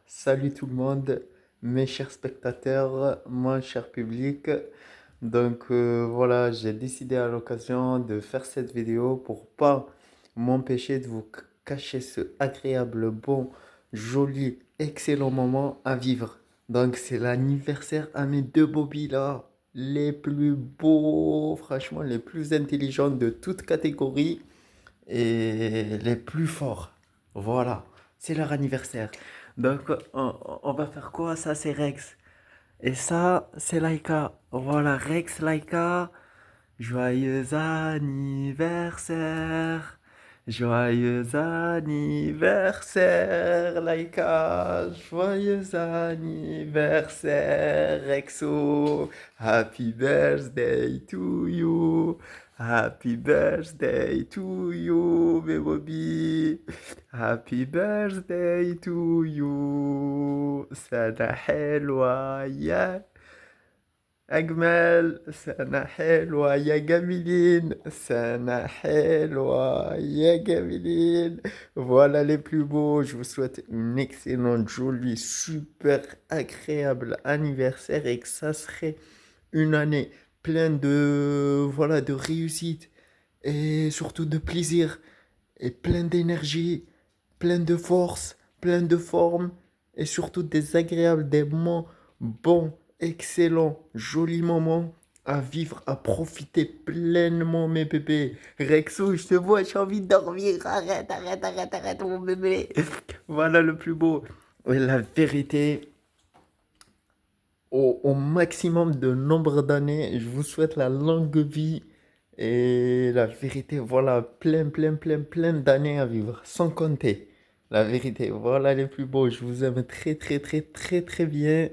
Salut tout le monde, mes chers spectateurs, mon cher public. Voilà, j'ai décidé à l'occasion de faire cette vidéo pour pas m'empêcher de vous cacher ce agréable, bon, joli, excellent moment à vivre. Donc, c'est l'anniversaire à mes deux bobbies là, les plus beaux, franchement, les plus intelligents de toute catégorie et les plus forts. Voilà, c'est leur anniversaire. On va faire quoi? Ça, c'est Rex. Et ça, c'est Laika. Voilà, Rex, Laika. Joyeux anniversaire. Joyeux anniversaire, Laika. Joyeux anniversaire, Rexo. Happy birthday to you. Happy birthday to you, baby. Happy birthday to you. سنة حلوة يا أجمل، سنة حلوة يا جميلين، سنة حلوة يا جميلين. Voilà les plus beaux. Je vous souhaite une excellente, jolie, super agréable anniversaire et que ça serait une année pleine de, voilà, de réussite et surtout de plaisir et plein d'énergie, plein de force, plein de forme et surtout des agréables, des moments bons, excellents, jolis moments à vivre, à profiter pleinement, mes bébés. Rexo, je te vois, j'ai envie de dormir. Arrête, arrête, arrête, arrête, mon bébé. Voilà le plus beau. Et la vérité, au maximum de nombre d'années, je vous souhaite la longue vie et la vérité, voilà, plein d'années à vivre, sans compter. La vérité, voilà les plus beaux. Je vous aime très bien.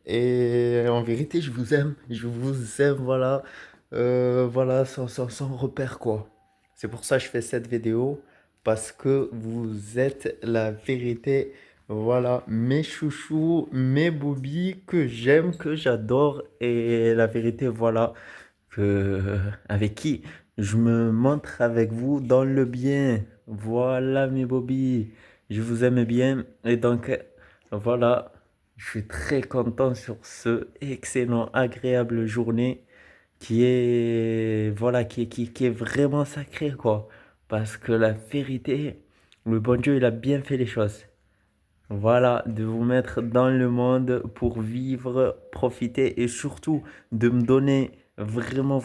Et en vérité, je vous aime, voilà, voilà, sans repère, quoi. C'est pour ça que je fais cette vidéo, parce que vous êtes la vérité, voilà, mes chouchous, mes bobis que j'aime, que j'adore, et la vérité, voilà, avec qui je me montre avec vous dans le bien. Voilà, mes bobis, je vous aime bien, et donc, voilà. Je suis très content sur ce excellent, agréable journée qui est, voilà, qui est vraiment sacré, quoi. Parce que la vérité, le bon Dieu, il a bien fait les choses. Voilà, de vous mettre dans le monde pour vivre, profiter et surtout de me donner vraiment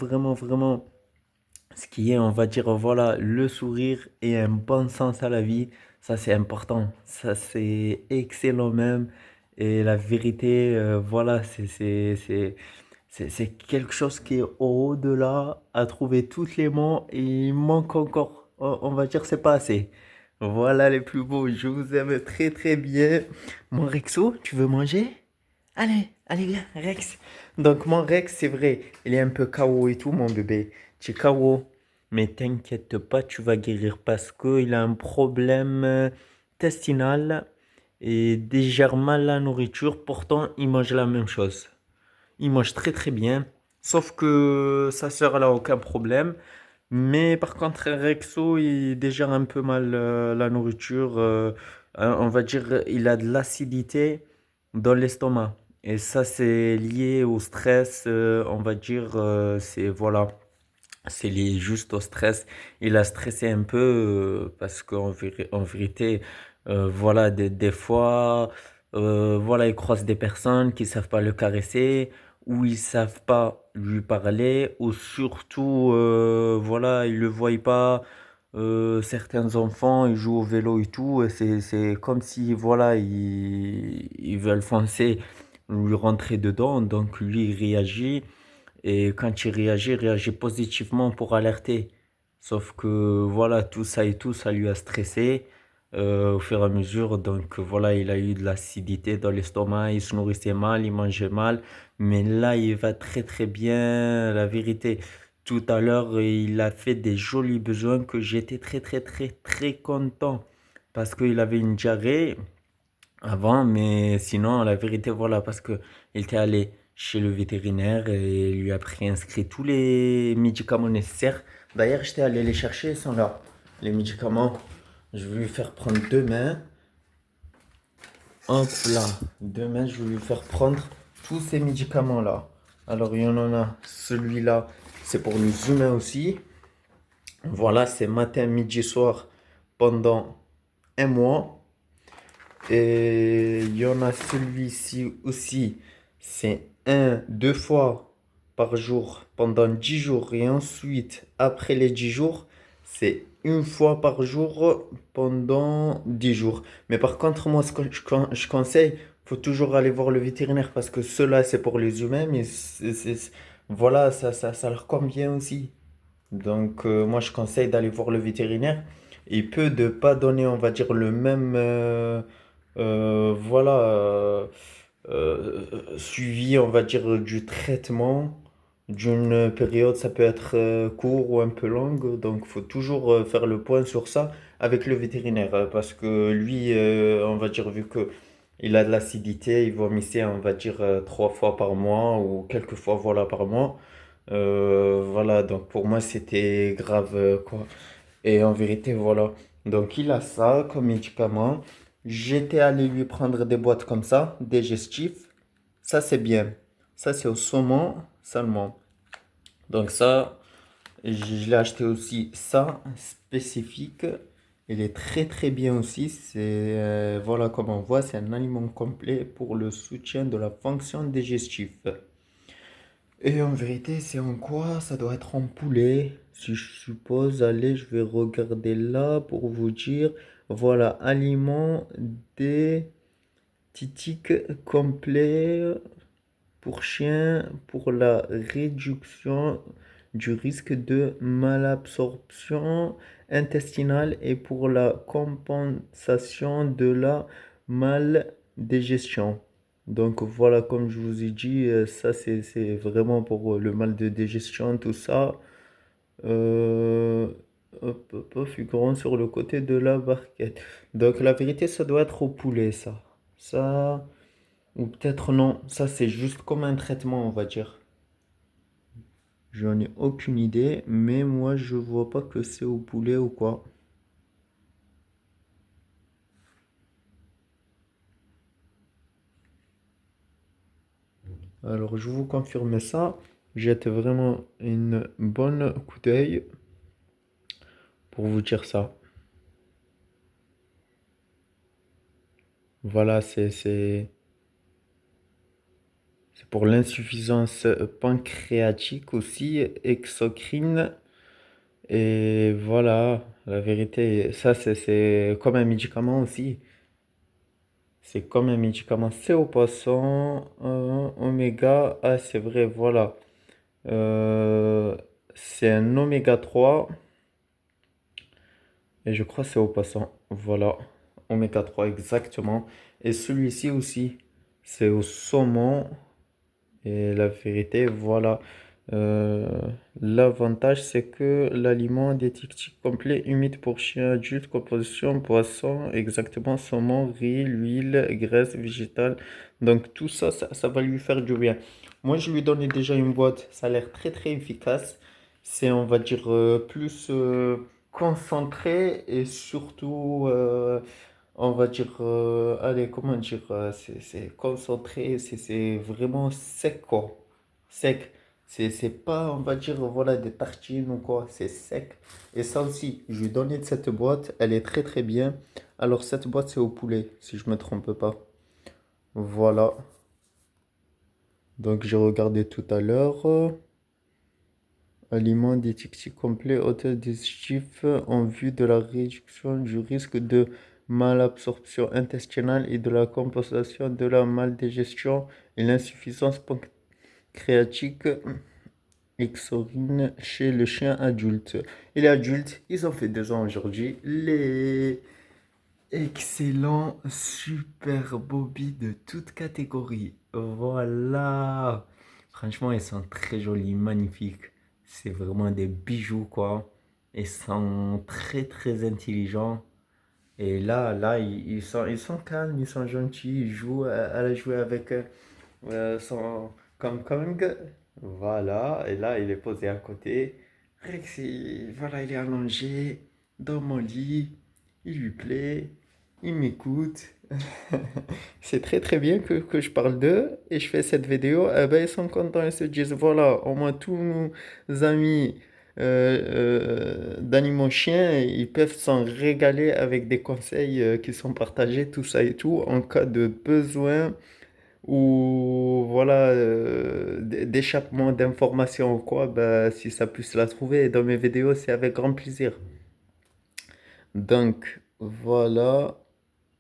ce qui est, on va dire, voilà, le sourire et un bon sens à la vie. Ça, c'est important. Ça, c'est excellent même. Et la vérité, voilà, c'est quelque chose qui est au-delà, à trouver tous les mots et il manque encore. On va dire, c'est pas assez. Voilà les plus beaux. Je vous aime très bien. Mon Rexo, tu veux manger? Allez, viens, Rex. Donc, mon Rex, c'est vrai, il est un peu KO et tout, mon bébé. Tu es KO. Mais t'inquiète pas, tu vas guérir parce qu'il a un problème intestinal et digère mal la nourriture. Pourtant, il mange la même chose. Il mange très bien. Sauf que sa sœur, elle a aucun problème. Mais par contre, Rexo, il digère un peu mal la nourriture. On va dire, il a de l'acidité dans l'estomac. Et ça, c'est lié au stress. On va dire, c'est voilà, c'est lié juste au stress. Il a stressé un peu parce en vérité, voilà, des fois, voilà, il croise des personnes qui savent pas le caresser ou ils savent pas lui parler ou surtout, voilà, ils le voient pas. Certains enfants, ils jouent au vélo et tout, et c'est comme si, voilà, ils veulent foncer, lui rentrer dedans, donc lui, il réagit. Et quand il réagit positivement pour alerter. Sauf que voilà, tout ça et tout, ça lui a stressé au fur et à mesure. Donc voilà, il a eu de l'acidité dans l'estomac, il se nourrissait mal, il mangeait mal. Mais là, il va très bien. La vérité, tout à l'heure, il a fait des jolis besoins que j'étais très content. Parce qu'il avait une diarrhée avant, mais sinon, la vérité, voilà, parce que il était allé chez le vétérinaire et il lui a prescrit tous les médicaments nécessaires. D'ailleurs, j'étais allé les chercher, ils sont là. Les médicaments, je vais lui faire prendre deux mains. Hop là, demain je vais lui faire prendre tous ces médicaments-là. Alors il y en a celui-là, c'est pour les humains aussi. Voilà, c'est matin, midi, soir pendant un mois. Et il y en a celui-ci aussi, c'est deux fois par jour pendant 10 jours. Et ensuite, après les 10 jours, c'est une fois par jour pendant 10 jours. Mais par contre, moi, ce que je conseille, faut toujours aller voir le vétérinaire parce que cela, c'est pour les humains, mais voilà, ça leur convient aussi. Donc, moi, je conseille d'aller voir le vétérinaire. Il peut de pas donner, on va dire, le même, voilà, suivi, on va dire, du traitement d'une période. Ça peut être court ou un peu longue. Donc, il faut toujours faire le point sur ça avec le vétérinaire. Parce que lui, on va dire, vu que il a de l'acidité, il vomissait, on va dire, 3 fois par mois ou quelques fois, voilà, par mois. Voilà, donc pour moi c'était grave quoi. Et en vérité, voilà. Donc il a ça comme médicament. J'étais allé lui prendre des boîtes comme ça, digestifs. Ça c'est bien. Ça c'est au saumon seulement. Donc ça, je l'ai acheté aussi ça spécifique. Il est très très bien aussi. C'est voilà comme on voit, c'est un aliment complet pour le soutien de la fonction digestive. Et en vérité, c'est en quoi? Ça doit être en poulet. Si je suppose, allez, je vais regarder là pour vous dire. Voilà, aliment diététique complet pour chien pour la réduction du risque de malabsorption intestinale et pour la compensation de la maldigestion. Donc voilà, comme je vous ai dit, ça c'est vraiment pour le mal de digestion, tout ça. Euh, Figurant sur le côté de la barquette. Donc la vérité, ça doit être au poulet, ça. Ça. Ou peut-être non, ça c'est juste comme un traitement, on va dire. J'en ai aucune idée, mais moi je vois pas que c'est au poulet ou quoi. Alors je vous confirme ça. Jette vraiment une bonne coup d'œil pour vous dire ça. Voilà, c'est pour l'insuffisance pancréatique aussi, exocrine. Et voilà, la vérité, ça c'est comme un médicament aussi. C'est comme un médicament. C'est au poisson, oméga. Ah, c'est vrai, voilà. Euh, c'est un oméga 3. Et je crois que c'est au poisson. Voilà. Oméga 3 exactement. Et celui-ci aussi, c'est au saumon. Et la vérité, voilà. Euh, L'avantage, c'est que l'aliment diététique complet, humide pour chien adulte, composition, poisson, exactement, saumon, riz, l'huile, graisse végétale. Donc tout ça, ça va lui faire du bien. Moi, je lui donnais déjà une boîte. Ça a l'air très, très efficace. C'est, on va dire, plus concentré et surtout, on va dire, allez, comment dire, c'est concentré, c'est vraiment sec, quoi. Sec. C'est pas, on va dire, voilà, des tartines ou quoi, c'est sec. Et ça aussi, je lui ai donné de cette boîte, elle est très très bien. Alors, cette boîte, c'est au poulet, si je me trompe pas. Voilà. Donc, j'ai regardé tout à l'heure. Aliments diététiques complets, autodigestifs en vue de la réduction du risque de malabsorption intestinale et de la compensation de la maldigestion et l'insuffisance pancréatique exorine chez le chien adulte. Et les adultes, ils ont fait 2 ans aujourd'hui. Les excellents super bobby de toute catégorie. Voilà. Franchement, ils sont très jolis, magnifiques. C'est vraiment des bijoux, quoi. Ils sont très, très intelligents. Et là, ils sont calmes, ils sont gentils. Ils jouent, elle a joué avec son Kong Kong. Voilà. Et là, il est posé à côté. Rex, voilà, il est allongé dans mon lit. Il lui plaît. ils m'écoutent. C'est très très bien que je parle d'eux et je fais cette vidéo. Eh ben, ils sont contents, ils se disent, voilà, au moins tous nos amis d'animaux chiens, ils peuvent s'en régaler avec des conseils qui sont partagés, tout ça et tout, en cas de besoin ou voilà, d'échappement d'informations ou quoi, bah, si ça puisse la trouver dans mes vidéos, c'est avec grand plaisir. Donc voilà,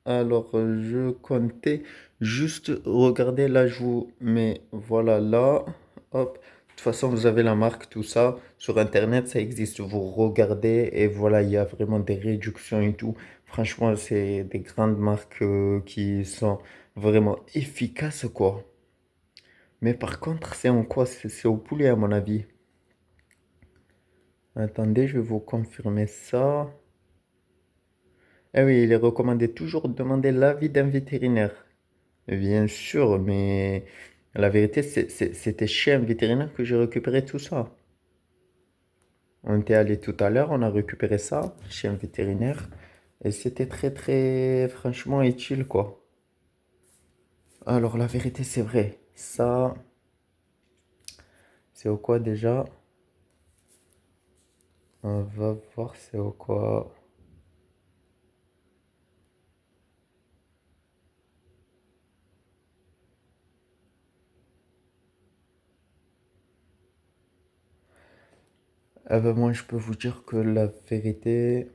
alors je comptais juste regarder, là je vous mets, voilà là, hop, de toute façon vous avez la marque, tout ça, sur internet ça existe, vous regardez et voilà, il y a vraiment des réductions et tout. Franchement, c'est des grandes marques qui sont vraiment efficaces quoi. Mais par contre, c'est en quoi? C'est au poulet, à mon avis. Attendez, je vais vous confirmer ça. Eh oui, il est recommandé toujours de demander l'avis d'un vétérinaire. Bien sûr, mais la vérité, c'était chez un vétérinaire que j'ai récupéré tout ça. On était allé tout à l'heure, on a récupéré ça chez un vétérinaire. Et c'était très, très, franchement, utile, quoi. Alors, la vérité, c'est vrai. Ça, c'est au quoi déjà? On va voir c'est au quoi. Ah ben moi, je peux vous dire que la vérité,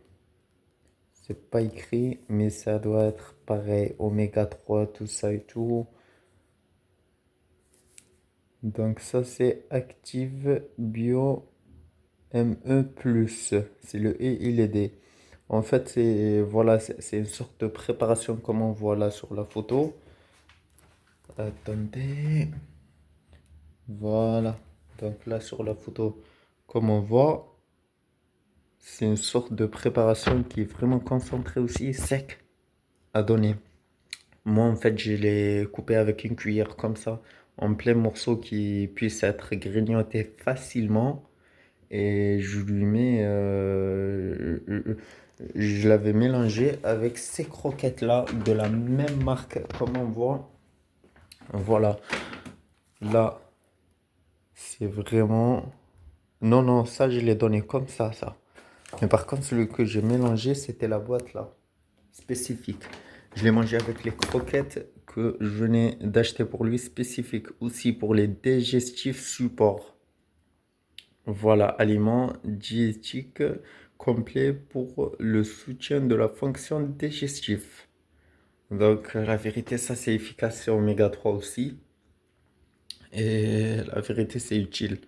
c'est pas écrit, mais ça doit être pareil, oméga 3 tout ça et tout. Donc ça, c'est Active Bio ME+. C'est le E et le D. En fait, c'est voilà, c'est une sorte de préparation comme on voit là sur la photo. Attendez. Voilà. Donc là, sur la photo, comme on voit, c'est une sorte de préparation qui est vraiment concentrée aussi, sec à donner. Moi, en fait, je l'ai coupé avec une cuillère comme ça, en plein morceau qui puisse être grignoté facilement. Et je lui mets. Je l'avais mélangé avec ces croquettes-là, de la même marque, comme on voit. Voilà. Là, c'est vraiment. Non, non, ça, je l'ai donné comme ça. Mais par contre, celui que j'ai mélangé, c'était la boîte là, spécifique. Je l'ai mangé avec les croquettes que je venais d'acheter pour lui, spécifique aussi pour les digestifs support. Voilà, aliment diététique complet pour le soutien de la fonction digestive. Donc, la vérité, ça c'est efficace, c'est oméga 3 aussi. Et la vérité, c'est utile.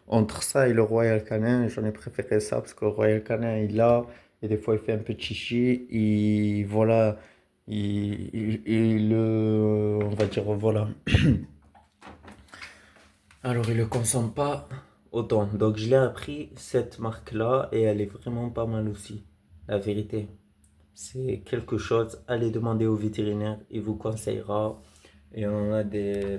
Entre ça et le Royal Canin, j'en ai préféré ça parce que le Royal Canin, il a, et des fois, il fait un peu chichi, et voilà, on va dire, voilà. Alors, il le consomme pas autant. Donc, je l'ai appris, cette marque-là, et elle est vraiment pas mal aussi. La vérité, c'est quelque chose. Allez demander au vétérinaire, il vous conseillera. Et on en a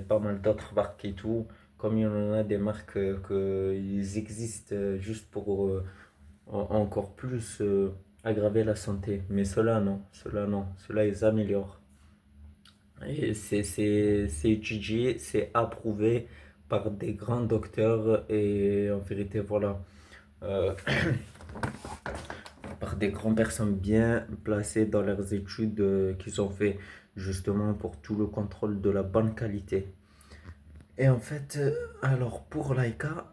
pas mal d'autres marques et tout. Comme il y en a des marques ils existent juste pour encore plus aggraver la santé. Mais cela non, cela non. Cela ils améliorent. Et c'est étudié, c'est approuvé par des grands docteurs et en vérité, voilà, euh, par des grandes personnes bien placées dans leurs études qu'ils ont fait justement pour tout le contrôle de la bonne qualité. Et en fait, alors pour Laika,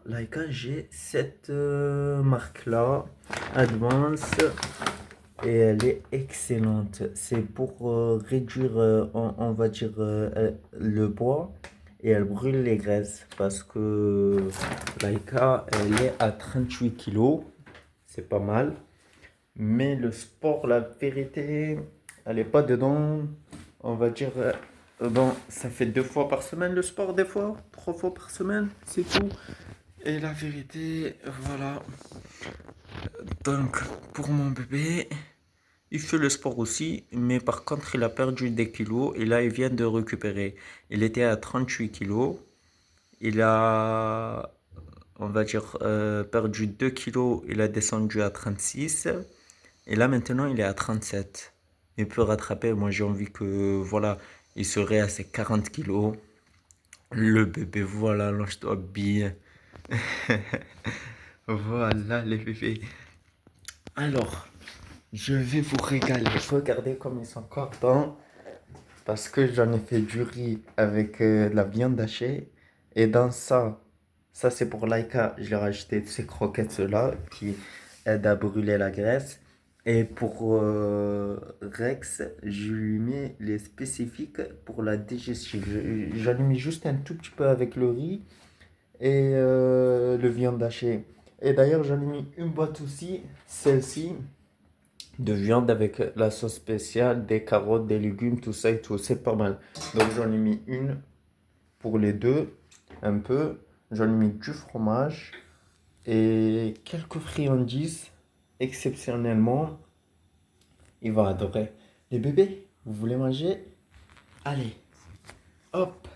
j'ai cette marque-là, Advance, et elle est excellente. C'est pour réduire, on va dire, le poids et elle brûle les graisses parce que Laika, elle est à 38 kilos. C'est pas mal. Mais le sport, la vérité, elle est pas dedans. On va dire, bon, ça fait 2 fois par semaine le sport, des fois, 3 fois par semaine, c'est tout. Et la vérité, voilà. Donc, pour mon bébé, il fait le sport aussi, mais par contre, il a perdu des kilos et là, il vient de récupérer. Il était à 38 kilos. Il a, on va dire, perdu 2 kilos. Il a descendu à 36. Et là, maintenant, il est à 37. il peut rattraper. Moi, j'ai envie que, voilà, il serait à ses 40 kilos. Le bébé, voilà, lâche-toi bien. Voilà, les bébés. Alors, je vais vous régaler. Regardez comme ils sont contents. Parce que j'en ai fait du riz avec de la viande hachée. Et dans ça c'est pour Laika, j'ai rajouté ces croquettes-là qui aident à brûler la graisse. Et pour Rex, je lui mets les spécifiques pour la digestion. J'en ai mis juste un tout petit peu avec le riz et le viande hachée. Et d'ailleurs, j'en ai mis une boîte aussi, celle-ci de viande avec la sauce spéciale, des carottes, des légumes, tout ça et tout. C'est pas mal. Donc j'en ai mis une pour les deux, un peu. J'en ai mis du fromage et quelques friandises. Exceptionnellement, il va adorer. Les bébés, vous voulez manger? Allez, hop.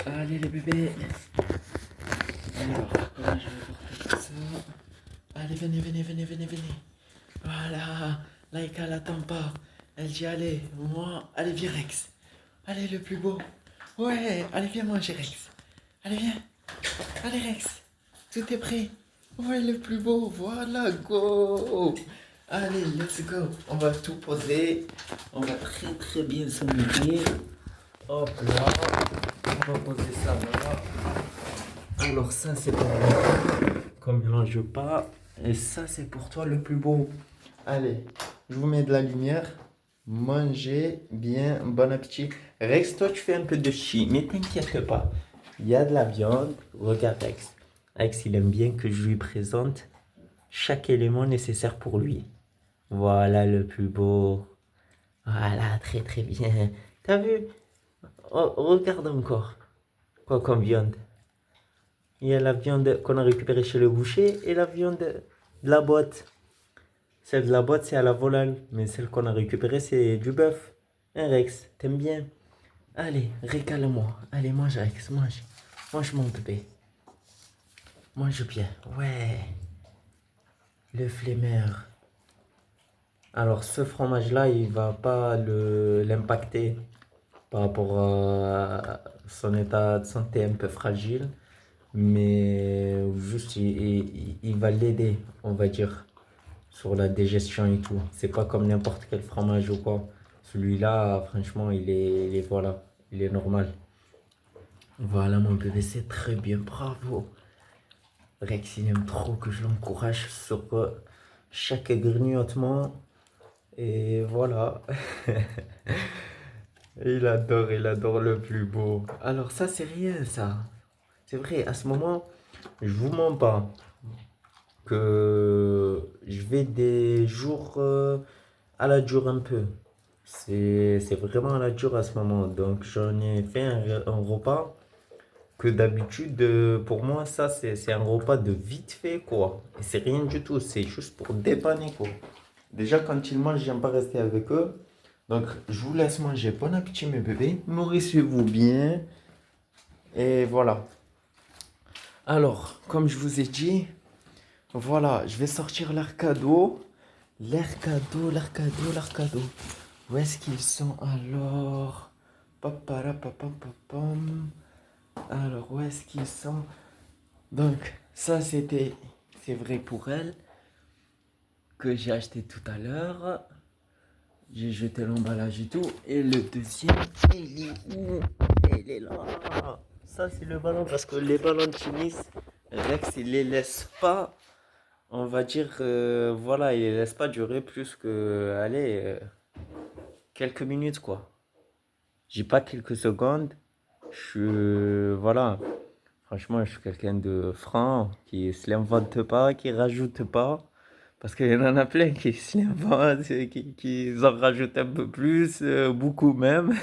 Allez les bébés. Alors, là, je vais porter tout ça. Allez, venez, venez, venez, venez, venez. Voilà, Laïka l'attend pas. Elle dit allez, moi, allez viens Rex. Allez le plus beau. Ouais, allez viens manger Rex. Allez viens. Allez Rex. Tout est prêt. Ouais le plus beau. Voilà, go. Allez, let's go. On va tout poser. On va très très bien s'amuser. Hop là. On va poser ça là. Alors ça c'est pour moi. Comme il mange pas. Et ça c'est pour toi le plus beau. Allez, je vous mets de la lumière. Mangez bien, bon appétit. Rex, toi, tu fais un peu de chi, mais t'inquiète pas. Il y a de la viande. Regarde, Rex. Rex, il aime bien que je lui présente chaque élément nécessaire pour lui. Voilà le plus beau. Voilà, très très bien. T'as vu? Oh, regarde encore. Quoi comme viande? Il y a la viande qu'on a récupérée chez le boucher et la viande de la boîte. Celle de la boîte, c'est à la volaille. Mais celle qu'on a récupérée, c'est du bœuf. Hein, Rex, t'aimes bien? Allez, régale-moi. Allez, mange, Rex, mange. Mange, mon bébé. Mange bien. Ouais. Le flemmeur. Alors, ce fromage-là, il va pas l'impacter par rapport à son état de santé un peu fragile. Mais juste, il va l'aider, on va dire, sur la digestion et tout. C'est pas comme n'importe quel fromage ou quoi. Celui-là, franchement, voilà, il est normal. Voilà, mon bébé, c'est très bien, bravo. Rex, il aime trop que je l'encourage sur chaque grignotement. Et voilà. Il adore le plus beau. Alors ça, c'est rien, ça. C'est vrai, à ce moment, je vous mens pas que je vais des jours à la dure un peu. C'est vraiment à la dure à ce moment. Donc j'en ai fait un repas que d'habitude, pour moi, ça c'est un repas de vite fait quoi. Et c'est rien du tout, c'est juste pour dépanner quoi. Déjà quand ils mangent, j'aime pas rester avec eux. Donc je vous laisse manger. Bon appétit mes bébés. Nourrissez-vous bien. Et voilà. Alors, comme je vous ai dit, voilà, je vais sortir leur cadeau. Leur cadeau, leur cadeau, leur cadeau. Où est-ce qu'ils sont alors? Papara, papam, papam. Alors, où est-ce qu'ils sont? Donc, ça, c'est vrai pour elle, que j'ai acheté tout à l'heure. J'ai jeté l'emballage et tout. Et le deuxième, il est où? Il est là. Ça, c'est le ballon, parce que les ballons de tennis, Rex, il les laisse pas. On va dire, voilà, il les laisse pas durer plus que, allez, quelques minutes, quoi. J'ai pas quelques secondes. Voilà. Franchement, je suis quelqu'un de franc, qui se l'invente pas, qui rajoute pas. Parce qu'il y en a plein qui se l'inventent, qui en rajoutent un peu plus, beaucoup même.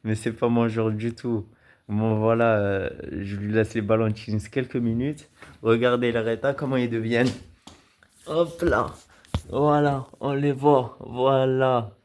Mais c'est pas mon genre du tout. Moi, voilà, je lui laisse les ballons de tennis quelques minutes. Regardez leur état, comment ils deviennent. Hop là. Voilà, on les voit. Voilà.